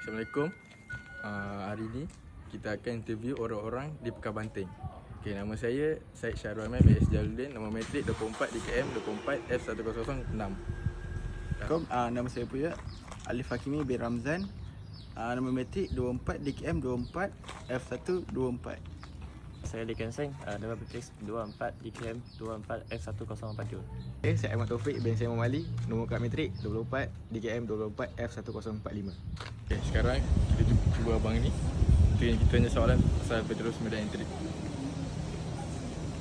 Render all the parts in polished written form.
Assalamualaikum. Hari ni kita akan interview orang-orang di Pekan Banting. Okay, nama saya Syed Syahrul Rahman bin Jaludin. Nombor metrik 24 DKM 24 F106. Assalamualaikum, nama saya Puya Alif Hakimi bin Ramzan. Nombor metrik 24 DKM 24 F124. Saya Lee Seng, nombor metrik 24 DKM 24 F1042. Okay, saya Ahmad Taufik bin Saimon Mali. Nombor kad metrik 24 DKM 24 F1045. Okay, sekarang kita cuba abang ni. Kita tanya soalan pasal Petrus Medan Entry.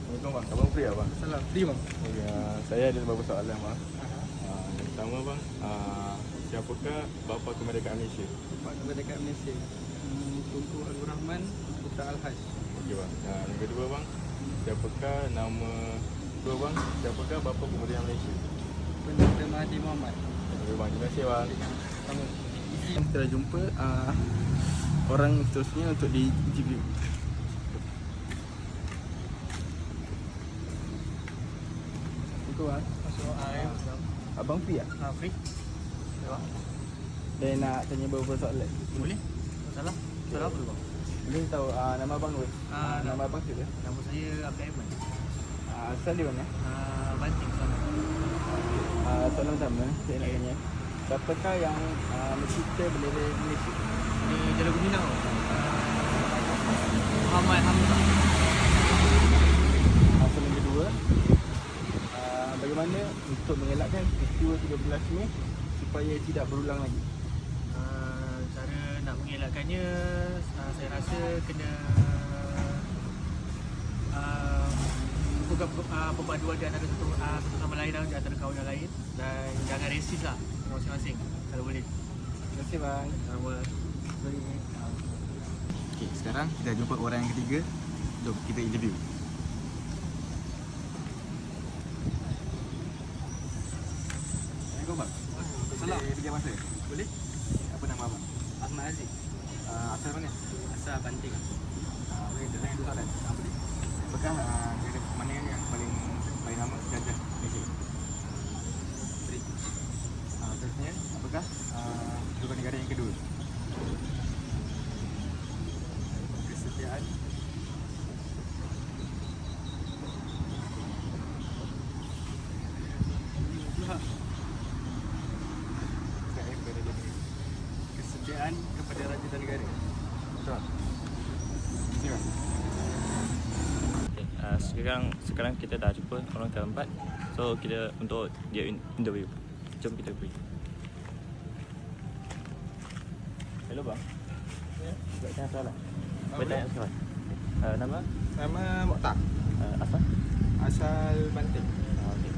Assalamualaikum bang, abang free abang? Salam, free bang. Okay, saya ada beberapa soalan bang. Yang pertama bang, siapakah bapa kemerdekaan Malaysia? Bapa kemerdekaan Malaysia, Tunku Abdul Rahman Putra Al-Haj. Okey bang. Yang kedua bang, siapakah bapa kemerdekaan Malaysia? Pendeta Mahathir Mohamad. Okey bang, terima kasih bang. Sama. Kita dah jumpa orang seterusnya untuk di-interview. Assalamualaikum bang. Abang free tak? Free? Saya nak tanya beberapa soalan. Boleh? Salah? Salah apa tu bang? Boleh tahu nama abang apa? Nama abang tu ke? Nama saya Abdul Aiman. Asal di mana? Banting sama. Soalan pertama saya nak tanya, siapakah yang mencipta bendera Malaysia? Di Jalur Guminang. Muhammad Hamzah. Soalan kedua, bagaimana untuk mengelakkan peristiwa 13 Mei supaya tidak berulang lagi? Cara nak mengelakkannya, saya rasa kena bukan perpaduan di antara satu sama lain di antara kawan yang lain, dan jangan resis lah masing-masing kalau boleh. Terima kasih bang. Sama. Okay, sekarang kita jumpa orang yang ketiga. Jom kita interview. Assalamualaikum bang. Salam. Boleh pinjam masa? Boleh? Apa nama abang? Ahmad Aziz. Asal mana? Asal Banting. Boleh tanya dua soalan. Boleh. Apakah negara mana yang paling lama jajah Malaysia? Seterusnya, apakah juga negara yang kedua? Kesetiaan. Kesetiaan kepada raja dan negara. Betul. Terima kasih. Sekarang kita dah jumpa orang keempat. So kita untuk dia interview. Jom kita pergi. Hello bang. Ya. Boleh tanya soalan? Boleh Boleh. tanya soalan? Nama? Nama Mokhtar. Asal? Asal Banting. Okay.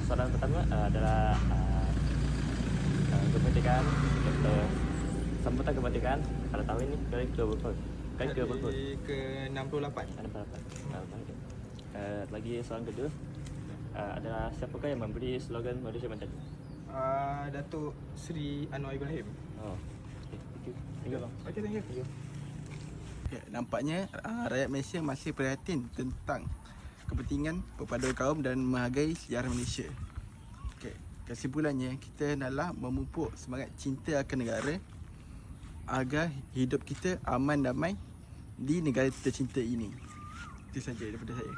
Soalan pertama adalah kemerdekaan atau sambutan kemerdekaan pada tahun ini kali ke-berapa? Kali ke-berapa? Ke-68. Ada berapa? Lagi soalan kedua adalah siapakah yang memberi slogan Malaysia Merdeka? Datuk Seri Anwar Ibrahim. Oh, okay. Thank you. Thank you bang. Okay, thank you. Okay, nampaknya rakyat Malaysia masih prihatin tentang kepentingan perpaduan kaum dan menghargai sejarah Malaysia. Okay, kesimpulannya kita hendaklah memupuk semangat cinta akan negara agar hidup kita aman damai di negara tercinta ini. Itu saja daripada saya.